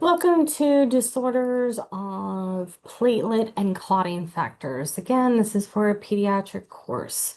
Welcome to disorders of platelet and clotting factors. Again, this is for a pediatric course.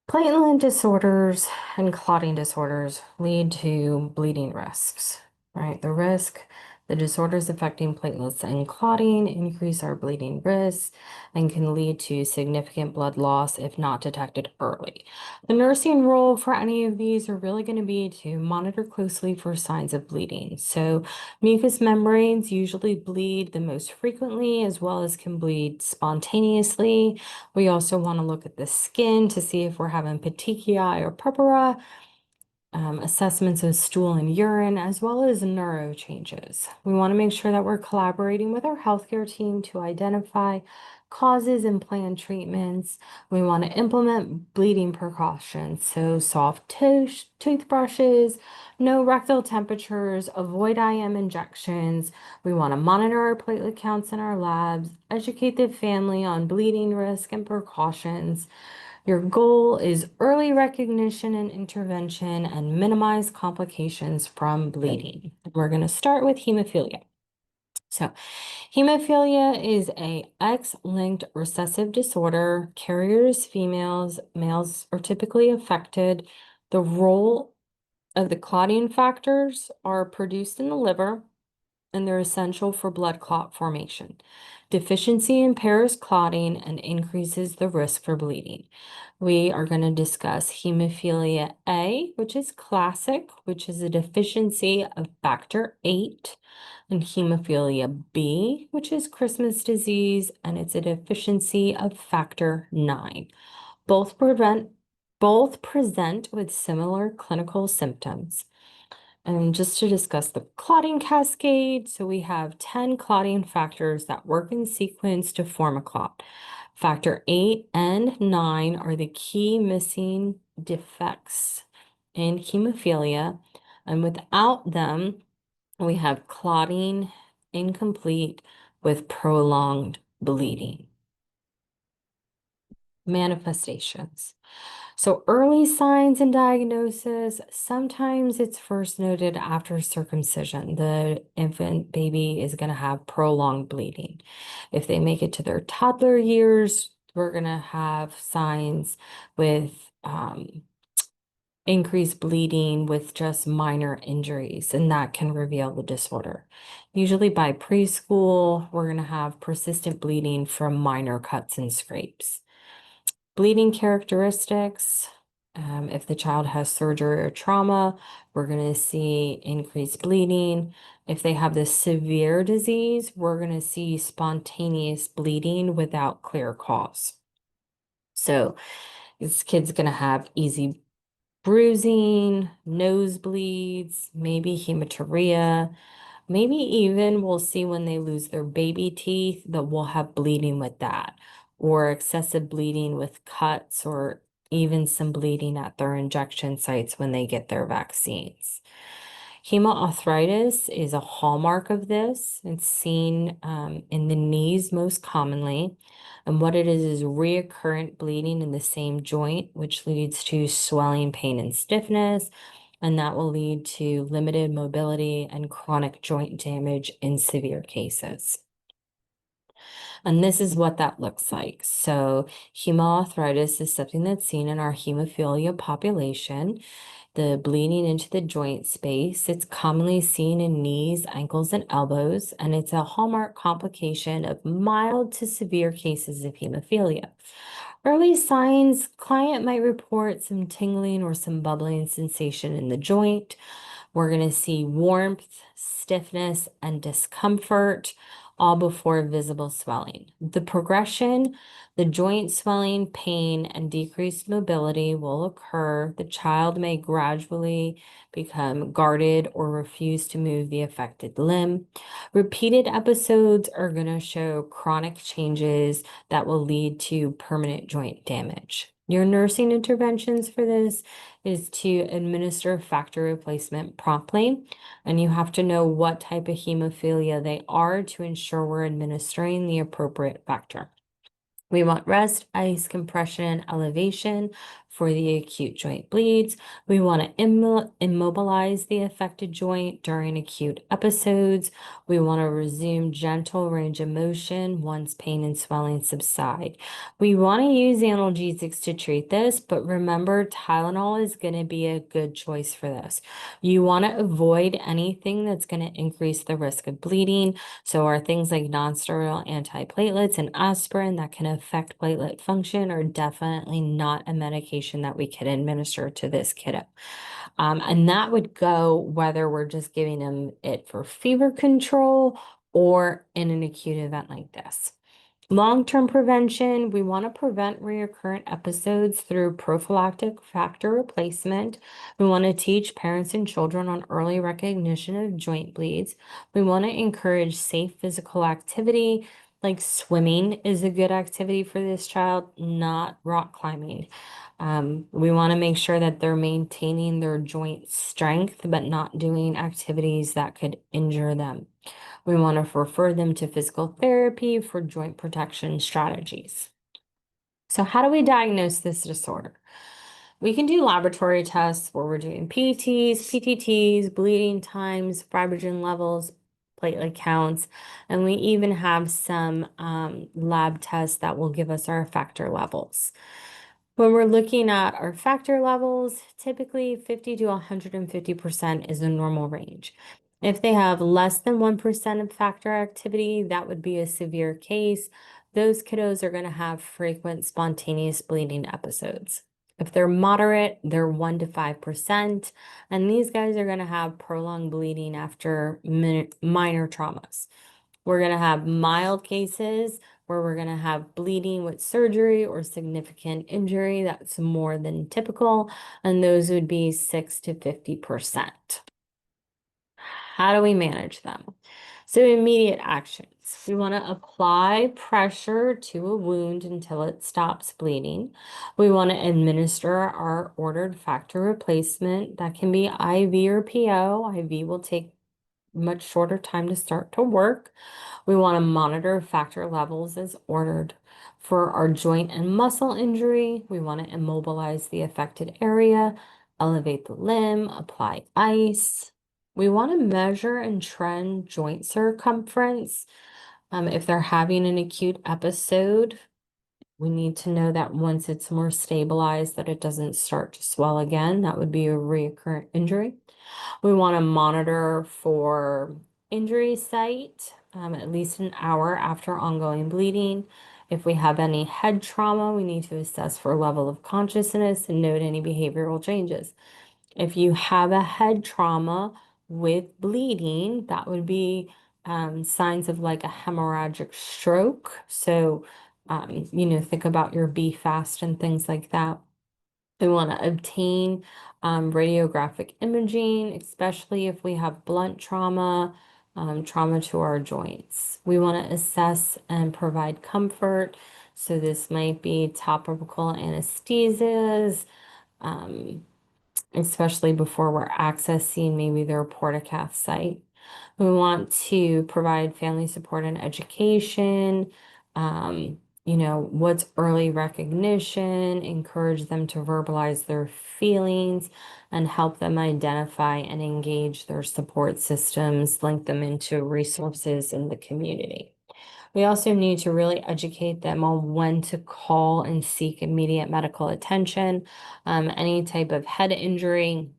Platelet disorders and clotting disorders lead to bleeding risks, right? The disorders affecting platelets and clotting increase our bleeding risks and can lead to significant blood loss if not detected early. The nursing role for any of these are really going to be to monitor closely for signs of bleeding. So mucous membranes usually bleed the most frequently, as well as can bleed spontaneously. We also want to look at the skin to see if we're having petechiae or purpura, assessments of stool and urine, as well as neuro changes. We want to make sure that we're collaborating with our healthcare team to identify causes and plan treatments. We want to implement bleeding precautions, so soft toothbrushes, no rectal temperatures, avoid IM injections. We want to monitor our platelet counts in our labs, educate the family on bleeding risk and precautions. Your goal is early recognition and intervention and minimize complications from bleeding. We're going to start with hemophilia. So, hemophilia is a X-linked recessive disorder. Carriers, females, males are typically affected. The role of the clotting factors are produced in the liver, and they're essential for blood clot formation. Deficiency impairs clotting and increases the risk for bleeding. We are going to discuss hemophilia A, which is classic, which is a deficiency of factor VIII, and hemophilia B, which is Christmas disease, and it's a deficiency of factor IX. Both present with similar clinical symptoms. And just to discuss the clotting cascade, so we have 10 clotting factors that work in sequence to form a clot. Factor VIII and IX are the key missing defects in hemophilia, and without them, we have clotting incomplete with prolonged bleeding. Manifestations. So early signs and diagnosis, sometimes it's first noted after circumcision. The infant baby is going to have prolonged bleeding. If they make it to their toddler years, we're going to have signs with increased bleeding with just minor injuries, and that can reveal the disorder. Usually by preschool, we're going to have persistent bleeding from minor cuts and scrapes. Bleeding characteristics, if the child has surgery or trauma, we're going to see increased bleeding. If they have this severe disease, we're going to see spontaneous bleeding without clear cause. So this kid's going to have easy bruising, nosebleeds, maybe hematuria. Maybe even we'll see when they lose their baby teeth that we'll have bleeding with that, or excessive bleeding with cuts, or even some bleeding at their injection sites when they get their vaccines. Hemoarthritis is a hallmark of this. It's seen in the knees most commonly. And what it is recurrent bleeding in the same joint, which leads to swelling, pain, and stiffness. And that will lead to limited mobility and chronic joint damage in severe cases. And this is what that looks like. So hemoarthritis is something that's seen in our hemophilia population. The bleeding into the joint space. It's commonly seen in knees, ankles, and elbows, and it's a hallmark complication of mild to severe cases of hemophilia. Early signs, client might report some tingling or some bubbling sensation in the joint. We're going to see warmth, stiffness, and discomfort, all before visible swelling. The progression, the joint swelling, pain, and decreased mobility will occur. The child may gradually become guarded or refuse to move the affected limb. Repeated episodes are going to show chronic changes that will lead to permanent joint damage. Your nursing interventions for this is to administer factor replacement promptly, and you have to know what type of hemophilia they are to ensure we're administering the appropriate factor. We want rest, ice, compression, elevation for the acute joint bleeds. We want to immobilize the affected joint during acute episodes. We want to resume gentle range of motion once pain and swelling subside. We want to use analgesics to treat this, but remember, Tylenol is going to be a good choice for this. You want to avoid anything that's going to increase the risk of bleeding. So are things like nonsteroidal antiplatelets and aspirin that can affect platelet function are definitely not a medication that we can administer to this kiddo. And that would go whether we're just giving them it for fever control or in an acute event like this. Long-term prevention, we want to prevent recurrent episodes through prophylactic factor replacement. We want to teach parents and children on early recognition of joint bleeds. We want to encourage safe physical activity, like swimming is a good activity for this child, not rock climbing. We want to make sure that they're maintaining their joint strength, but not doing activities that could injure them. We want to refer them to physical therapy for joint protection strategies. So how do we diagnose this disorder? We can do laboratory tests where we're doing PTs, PTTs, bleeding times, fibrogen levels, platelet counts, and we even have some lab tests that will give us our factor levels. When we're looking at our factor levels, typically 50 to 150% is a normal range. If they have less than 1% of factor activity, that would be a severe case. Those kiddos are going to have frequent spontaneous bleeding episodes. If they're moderate, they're 1 to 5%, and these guys are going to have prolonged bleeding after minor traumas. We're going to have mild cases where we're going to have bleeding with surgery or significant injury that's more than typical, and those would be 6 to 50%. How do we manage them? So immediate actions. We want to apply pressure to a wound until it stops bleeding. We want to administer our ordered factor replacement. That can be IV or PO. IV will take much shorter time to start to work. We want to monitor factor levels as ordered. For our joint and muscle injury, we want to immobilize the affected area, elevate the limb, apply ice. We want to measure and trend joint circumference. If they're having an acute episode, we need to know that once it's more stabilized, that it doesn't start to swell again. That would be a recurrent injury. We want to monitor for injury site at least an hour after ongoing bleeding. If we have any head trauma, we need to assess for level of consciousness and note any behavioral changes. If you have a head trauma with bleeding, that would be signs of like a hemorrhagic stroke. So, think about your B fast and things like that. We want to obtain radiographic imaging, especially if we have blunt trauma, trauma to our joints. We want to assess and provide comfort. So this might be topical anesthesias, especially before we're accessing maybe their portacath site. We want to provide family support and education. What's early recognition, encourage them to verbalize their feelings, and help them identify and engage their support systems, link them into resources in the community. We also need to really educate them on when to call and seek immediate medical attention. Any type of head injury,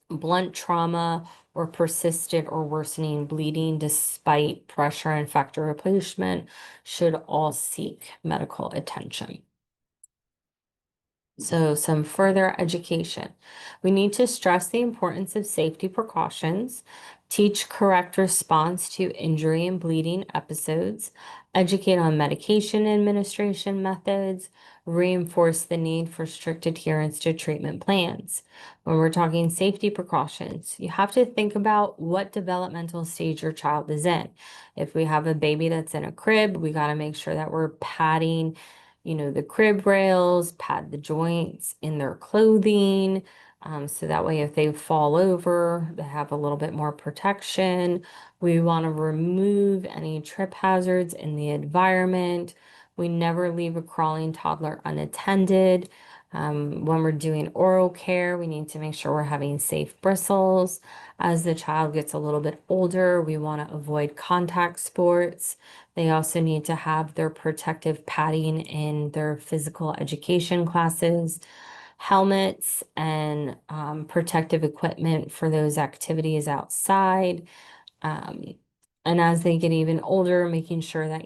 blunt trauma, or persistent or worsening bleeding despite pressure and factor replacement should all seek medical attention. So some further education. We need to stress the importance of safety precautions, teach correct response to injury and bleeding episodes, educate on medication administration methods, reinforce the need for strict adherence to treatment plans. When we're talking safety precautions, you have to think about what developmental stage your child is in. If we have a baby that's in a crib, we got to make sure that we're padding the crib rails, pad the joints in their clothing. So that way, if they fall over, they have a little bit more protection. We want to remove any trip hazards in the environment. We never leave a crawling toddler unattended. When we're doing oral care, we need to make sure we're having safe bristles. As the child gets a little bit older, we want to avoid contact sports. They also need to have their protective padding in their physical education classes, helmets, and protective equipment for those activities outside. Um, and as they get even older, making sure that,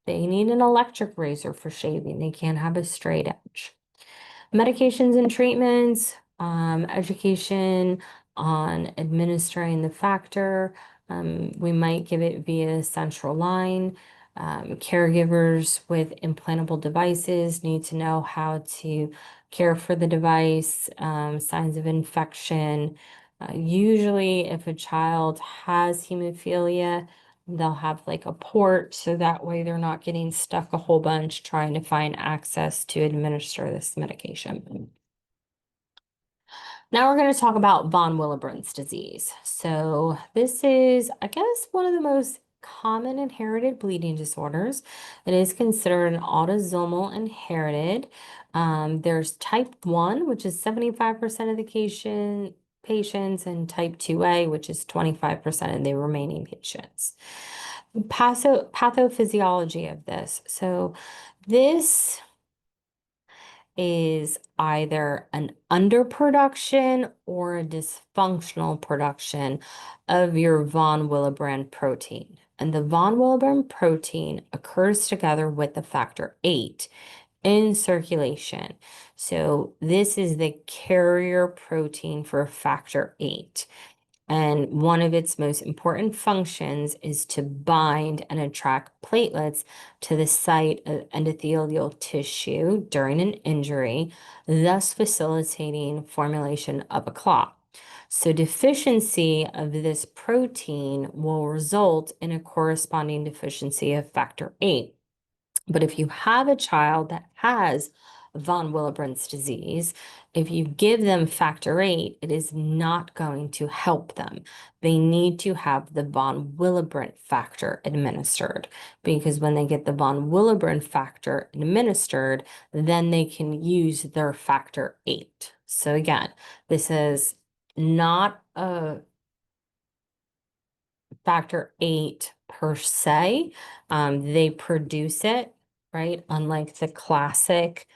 they need an electric razor for shaving. They can't have a straight edge. Medications and treatments, education on administering the factor. We might give it via central line. Caregivers with implantable devices need to know how to care for the device, signs of infection. Usually, if a child has hemophilia, they'll have like a port so that way they're not getting stuck a whole bunch trying to find access to administer this medication. Now we're going to talk about von Willebrand's disease. So this is, I guess, one of the most common inherited bleeding disorders. It is considered an autosomal inherited. There's type 1, which is 75% of the patients, and type 2A, which is 25% of the remaining patients. Pathophysiology of this. So this is either an underproduction or a dysfunctional production of your von Willebrand protein. And the von Willebrand protein occurs together with the factor VIII in circulation. So this is the carrier protein for factor VIII. And one of its most important functions is to bind and attract platelets to the site of endothelial tissue during an injury, thus facilitating formulation of a clot. So deficiency of this protein will result in a corresponding deficiency of factor VIII. But if you have a child that has von Willebrand's disease, if you give them factor VIII, it is not going to help them. They need to have the von Willebrand factor administered because when they get the von Willebrand factor administered, then they can use their factor VIII. So again, this is not a factor VIII per se. They produce it, right? Unlike the classic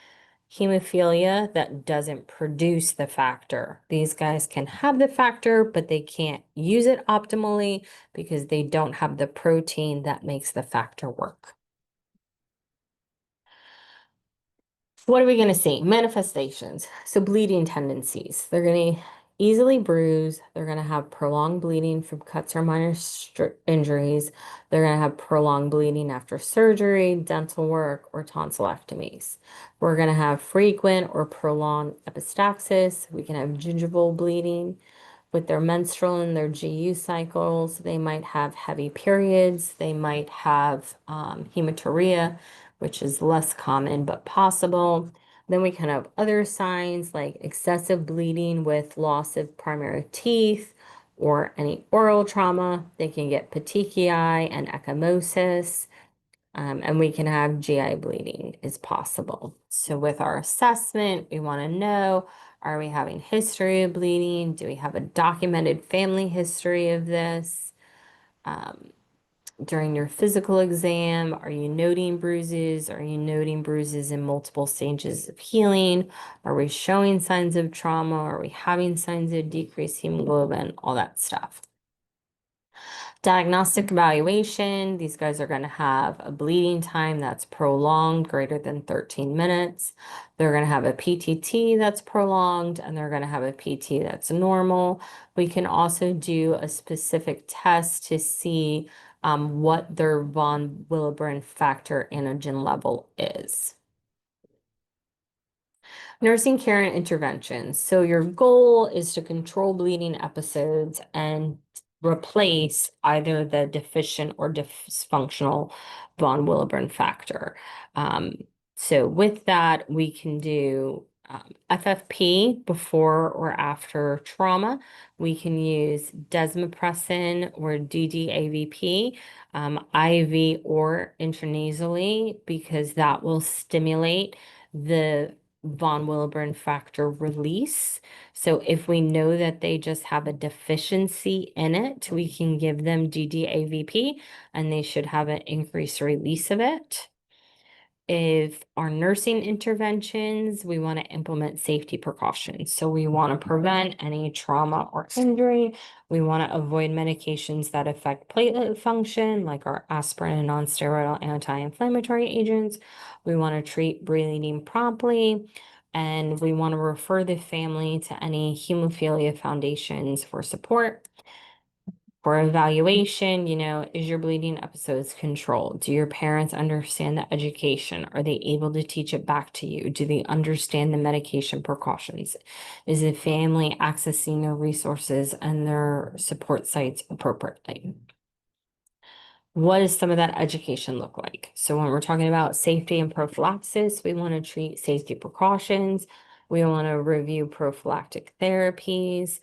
hemophilia that doesn't produce the factor. These guys can have the factor, but they can't use it optimally because they don't have the protein that makes the factor work. What are we going to see? Manifestations. So bleeding tendencies. They're going to easily bruise. They're going to have prolonged bleeding from cuts or minor injuries. They're going to have prolonged bleeding after surgery, dental work, or tonsillectomies. We're going to have frequent or prolonged epistaxis. We can have gingival bleeding. With their menstrual and their GU cycles, they might have heavy periods. They might have hematuria, which is less common but possible. Then we can have other signs like excessive bleeding with loss of primary teeth or any oral trauma. They can get petechiae and ecchymosis. And we can have GI bleeding is possible. So with our assessment, we want to know, are we having history of bleeding? Do we have a documented family history of this? During your physical exam, are you noting bruises? Are you noting bruises in multiple stages of healing? Are we showing signs of trauma? Are we having signs of decreased hemoglobin? All that stuff. Diagnostic evaluation, these guys are going to have a bleeding time that's prolonged, greater than 13 minutes. They're going to have a PTT that's prolonged, and they're going to have a PT that's normal. We can also do a specific test to see what their von Willebrand factor antigen level is. Nursing care and interventions. So your goal is to control bleeding episodes and replace either the deficient or dysfunctional von Willebrand factor. So with that, we can do FFP before or after trauma. We can use desmopressin or DDAVP, IV or intranasally, because that will stimulate the von Willebrand factor release. So if we know that they just have a deficiency in it, we can give them DDAVP and they should have an increased release of it. If our nursing interventions, we want to implement safety precautions. So we want to prevent any trauma or injury. We want to avoid medications that affect platelet function, like our aspirin and nonsteroidal anti-inflammatory agents. We want to treat bleeding promptly. And we want to refer the family to any hemophilia foundations for support. For evaluation, is your bleeding episodes controlled? Do your parents understand the education? Are they able to teach it back to you? Do they understand the medication precautions? Is the family accessing their resources and their support sites appropriately? What does some of that education look like? So when we're talking about safety and prophylaxis, we want to treat safety precautions. We want to review prophylactic therapies,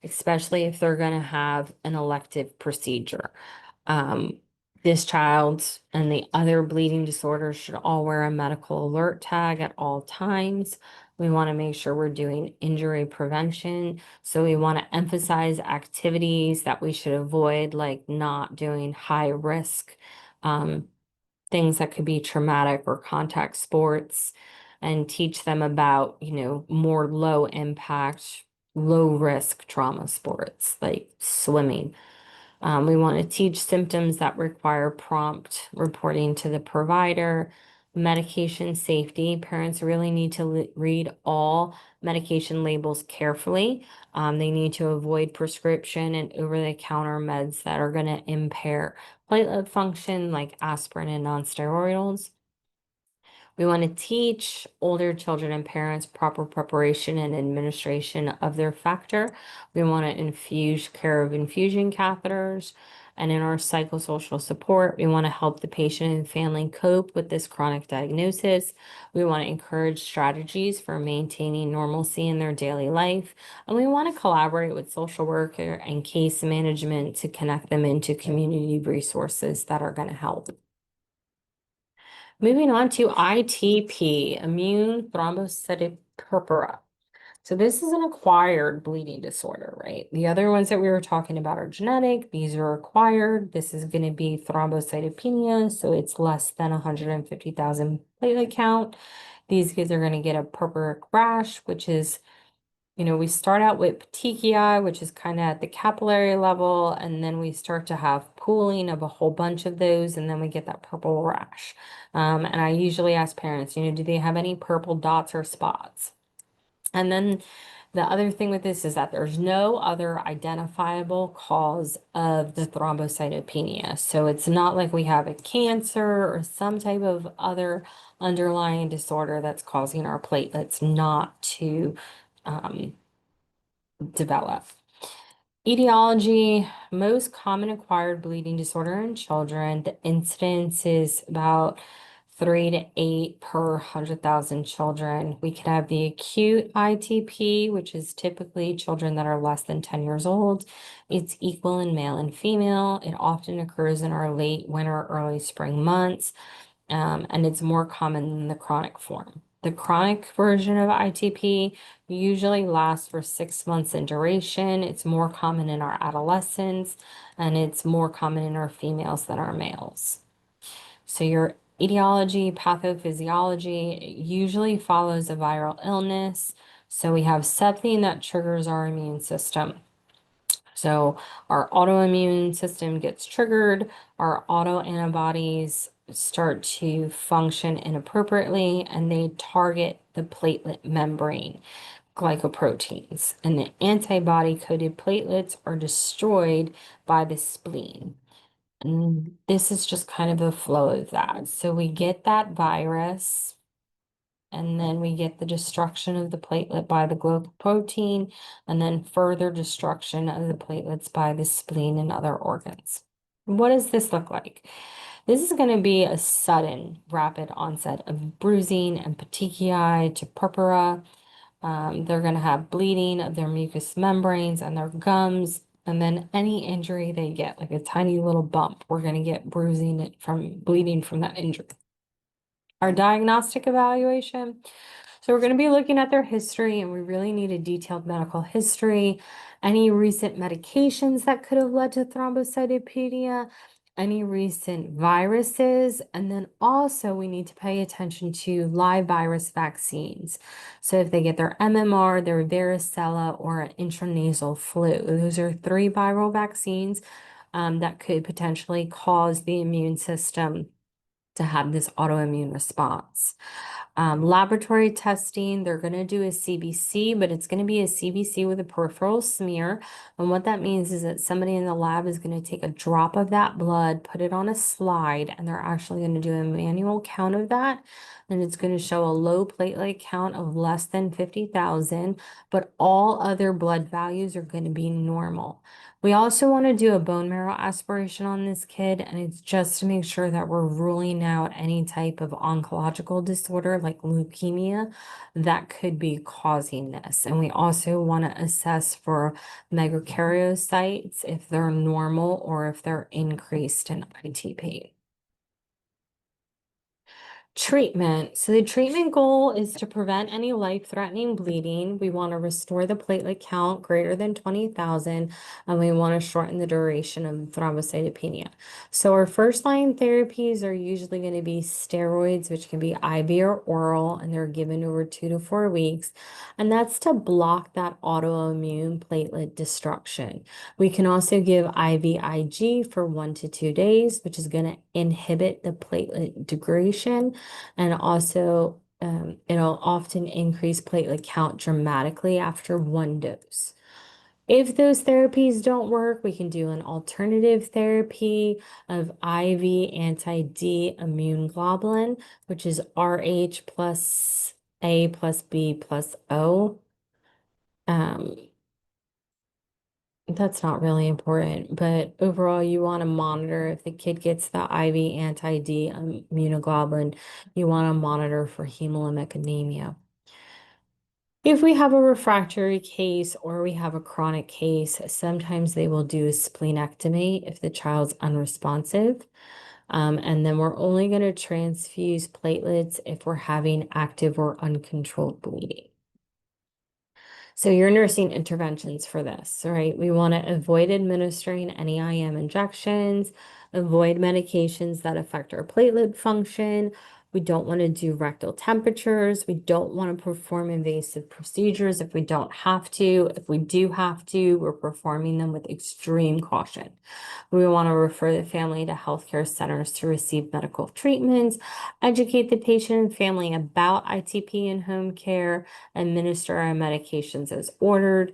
especially if they're going to have an elective procedure. Um, this child and the other bleeding disorders should all wear a medical alert tag at all times. We want to make sure we're doing injury prevention. So we want to emphasize activities that we should avoid, like not doing high risk things that could be traumatic or contact sports, and teach them about, more low impact, low risk trauma sports like swimming. We want to teach symptoms that require prompt reporting to the provider. Medication safety. Parents really need to read all medication labels carefully. They need to avoid prescription and over-the-counter meds that are going to impair platelet function, like aspirin and nonsteroidals. We want to teach older children and parents proper preparation and administration of their factor. We want to infuse care of infusion catheters. And in our psychosocial support, we want to help the patient and family cope with this chronic diagnosis. We want to encourage strategies for maintaining normalcy in their daily life. And we want to collaborate with social worker and case management to connect them into community resources that are going to help. Moving on to ITP, immune thrombocytic purpura. So this is an acquired bleeding disorder, right? The other ones that we were talking about are genetic. These are acquired. This is going to be thrombocytopenia, so it's less than 150,000 platelet count. These kids are going to get a purpuric rash, which is, we start out with petechiae, which is kind of at the capillary level, and then we start to have pooling of a whole bunch of those, and then we get that purple rash. And I usually ask parents, do they have any purple dots or spots? And then the other thing with this is that there's no other identifiable cause of the thrombocytopenia. So it's not like we have a cancer or some type of other underlying disorder that's causing our platelets not to develop. Etiology, most common acquired bleeding disorder in children. The incidence is about 3 to 8 per 100,000 children. We could have the acute ITP, which is typically children that are less than 10 years old. It's equal in male and female. It often occurs in our late winter, early spring months, and it's more common than the chronic form. The chronic version of ITP usually lasts for 6 months in duration. It's more common in our adolescents, and it's more common in our females than our males. So your etiology, pathophysiology, it usually follows a viral illness. So we have something that triggers our immune system. So our autoimmune system gets triggered, our autoantibodies start to function inappropriately, and they target the platelet membrane glycoproteins, and the antibody-coated platelets are destroyed by the spleen. And this is just kind of a flow of that. So we get that virus, and then we get the destruction of the platelet by the glycoprotein, and then further destruction of the platelets by the spleen and other organs. What does this look like? This is going to be a sudden, rapid onset of bruising and petechiae to purpura. They're going to have bleeding of their mucous membranes and their gums. And then any injury they get, like a tiny little bump, we're going to get bruising from bleeding from that injury. Our diagnostic evaluation. So we're going to be looking at their history, and we really need a detailed medical history, any recent medications that could have led to thrombocytopenia, any recent viruses, and then also we need to pay attention to live virus vaccines. So if they get their MMR, their varicella, or an intranasal flu, those are three viral vaccines that could potentially cause the immune system to have this autoimmune response. Laboratory testing, they're going to do a CBC, but it's going to be a CBC with a peripheral smear. And what that means is that somebody in the lab is going to take a drop of that blood, put it on a slide, and they're actually going to do a manual count of that. And it's going to show a low platelet count of less than 50,000, but all other blood values are going to be normal. We also want to do a bone marrow aspiration on this kid, and it's just to make sure that we're ruling out any type of oncological disorder like leukemia that could be causing this. And we also want to assess for megakaryocytes if they're normal or if they're increased in ITP. Treatment. So the treatment goal is to prevent any life-threatening bleeding. We want to restore the platelet count greater than 20,000, and we want to shorten the duration of thrombocytopenia. So our first-line therapies are usually going to be steroids, which can be IV or oral, and they're given over 2 to 4 weeks. And that's to block that autoimmune platelet destruction. We can also give IVIG for 1 to 2 days, which is going to inhibit the platelet degradation. And also, it'll often increase platelet count dramatically after one dose. If those therapies don't work, we can do an alternative therapy of IV anti-D immune globulin, which is RH plus A plus B plus O. That's not really important, but overall, you want to monitor if the kid gets the IV anti-D immunoglobulin, you want to monitor for hemolytic anemia. If we have a refractory case or we have a chronic case, sometimes they will do a splenectomy if the child's unresponsive. And then we're only going to transfuse platelets if we're having active or uncontrolled bleeding. So your nursing interventions for this, right? We want to avoid administering any IM injections, avoid medications that affect our platelet function. We don't want to do rectal temperatures. We don't want to perform invasive procedures if we don't have to. If we do have to, we're performing them with extreme caution. We want to refer the family to healthcare centers to receive medical treatments, educate the patient and family about ITP and home care, administer our medications as ordered,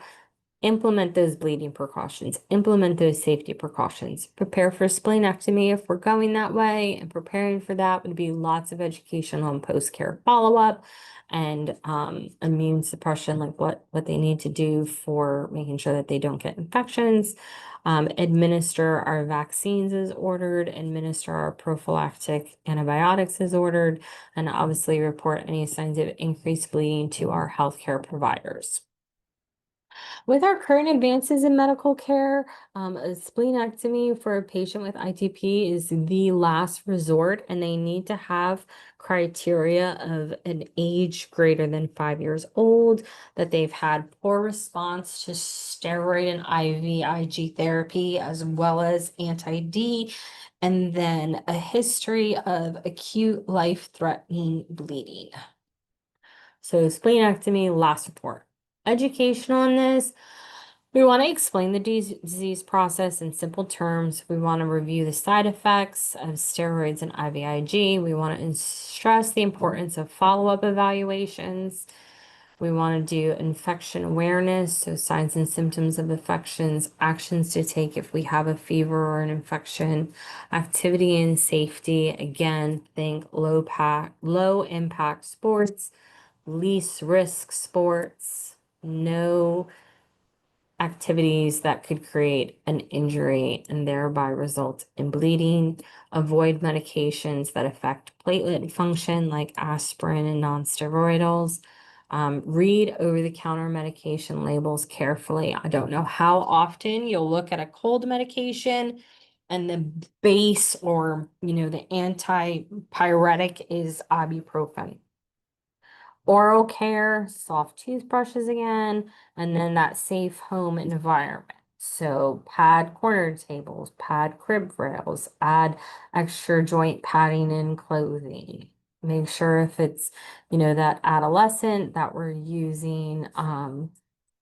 implement those bleeding precautions, implement those safety precautions, prepare for splenectomy if we're going that way, and preparing for that would be lots of education on post-care follow-up and immune suppression, like what they need to do for making sure that they don't get infections, administer our vaccines as ordered, administer our prophylactic antibiotics as ordered, and obviously report any signs of increased bleeding to our healthcare providers. With our current advances in medical care, a splenectomy for a patient with ITP is the last resort, and they need to have criteria of an age greater than 5 years old, that they've had poor response to steroid and IVIG therapy, as well as anti-D, and then a history of acute life-threatening bleeding. So splenectomy, last report. Education on this. We want to explain the disease process in simple terms. We want to review the side effects of steroids and IVIG. We want to stress the importance of follow-up evaluations. We want to do infection awareness, so signs and symptoms of infections, actions to take if we have a fever or an infection, activity and safety. Again, think low impact sports, least risk sports, no activities that could create an injury and thereby result in bleeding. Avoid medications that affect platelet function like aspirin and nonsteroidals. Read over-the-counter medication labels carefully. I don't know how often you'll look at a cold medication and the base or, the antipyretic is ibuprofen. Oral care, soft toothbrushes again, and then that safe home environment. So pad corner tables, pad crib rails, add extra joint padding in clothing. Make sure if it's, that adolescent that we're using an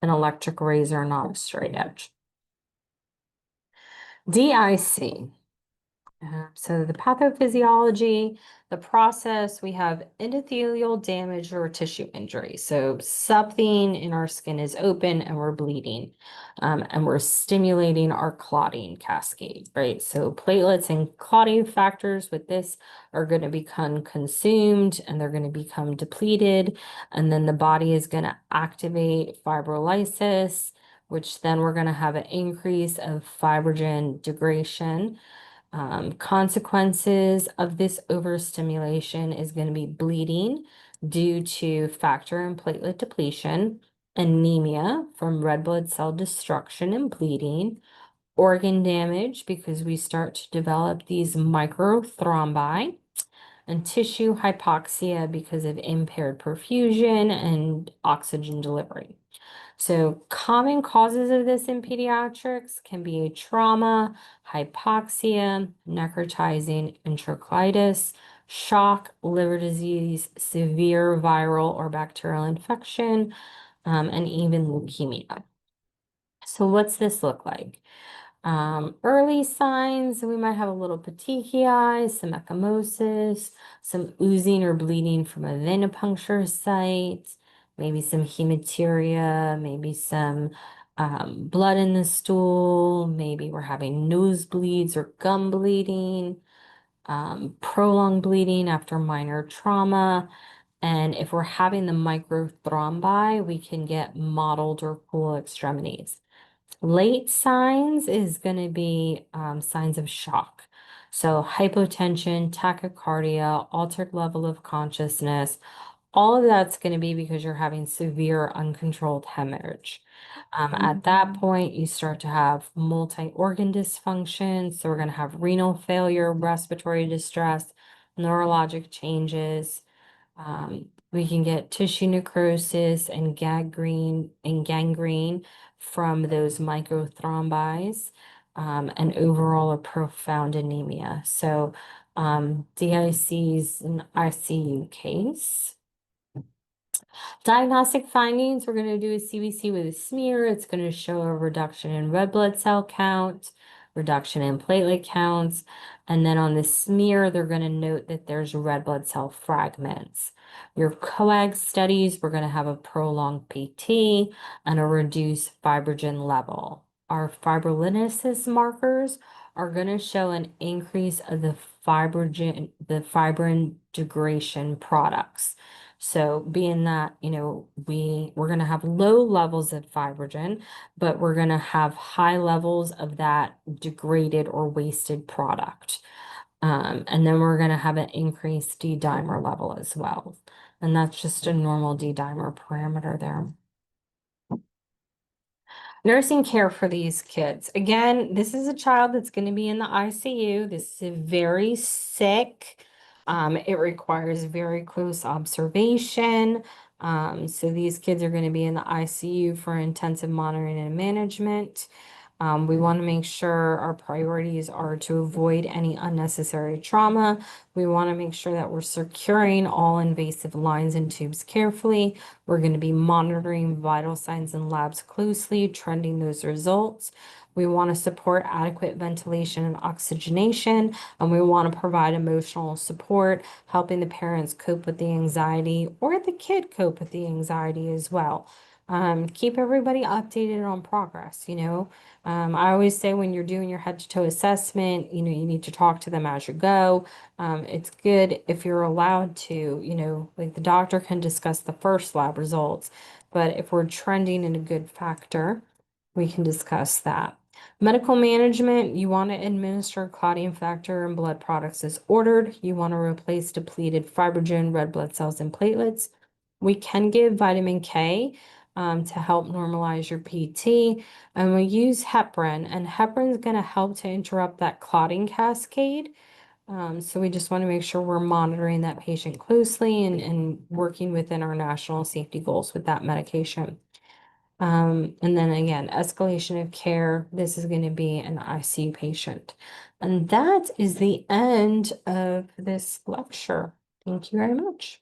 electric razor, not a straight edge. DIC. So the pathophysiology, the process, we have endothelial damage or tissue injury. So something in our skin is open and we're bleeding, and we're stimulating our clotting cascade, right? So platelets and clotting factors with this are going to become consumed and they're going to become depleted. And then the body is going to activate fibrolysis, which then we're going to have an increase of fibrogen degradation. Consequences of this overstimulation is going to be bleeding due to factor and platelet depletion, anemia from red blood cell destruction and bleeding, organ damage because we start to develop these microthrombi, and tissue hypoxia because of impaired perfusion and oxygen delivery. So common causes of this in pediatrics can be a trauma, hypoxia, necrotizing enterocolitis, shock, liver disease, severe viral or bacterial infection, and even leukemia. So what's this look like? Early signs, we might have a little petechiae, some ecchymosis, some oozing or bleeding from a venipuncture site, maybe some hematuria, maybe some blood in the stool, maybe we're having nosebleeds or gum bleeding, prolonged bleeding after minor trauma. And if we're having the microthrombi, we can get mottled or cool extremities. Late signs is going to be signs of shock. So hypotension, tachycardia, altered level of consciousness, all of that's going to be because you're having severe uncontrolled hemorrhage. At that point, you start to have multi-organ dysfunction. So we're going to have renal failure, respiratory distress, neurologic changes. We can get tissue necrosis and gangrene from those microthrombies, and overall a profound anemia. So DIC is an ICU case. Diagnostic findings, we're going to do a CBC with a smear. It's going to show a reduction in red blood cell count, reduction in platelet counts, and then on the smear, they're going to note that there's red blood cell fragments. Your coag studies, we're going to have a prolonged PT and a reduced fibrogen level. Our fibrinolysis markers are going to show an increase of the fibrin degradation products. So being that, we're going to have low levels of fibrogen, but we're going to have high levels of that degraded or wasted product. And then we're going to have an increased D-dimer level as well. And that's just a normal D-dimer parameter there. Nursing care for these kids. Again, this is a child that's going to be in the ICU. This is very sick. It requires very close observation. So these kids are going to be in the ICU for intensive monitoring and management. We want to make sure our priorities are to avoid any unnecessary trauma. We want to make sure that we're securing all invasive lines and tubes carefully. We're going to be monitoring vital signs and labs closely, trending those results. We want to support adequate ventilation and oxygenation, and we want to provide emotional support, helping the parents cope with the anxiety or the kid cope with the anxiety as well. Keep everybody updated on progress, I always say when you're doing your head to toe assessment, you need to talk to them as you go. It's good if you're allowed to, like the doctor can discuss the first lab results, but if we're trending in a good factor, we can discuss that. Medical management, you want to administer clotting factor and blood products as ordered. You want to replace depleted fibrogen, red blood cells, and platelets. We can give vitamin K to help normalize your PT. And we use heparin, and heparin is going to help to interrupt that clotting cascade. So we just want to make sure we're monitoring that patient closely and working within our national safety goals with that medication. And then again, escalation of care. This is going to be an ICU patient. And that is the end of this lecture. Thank you very much.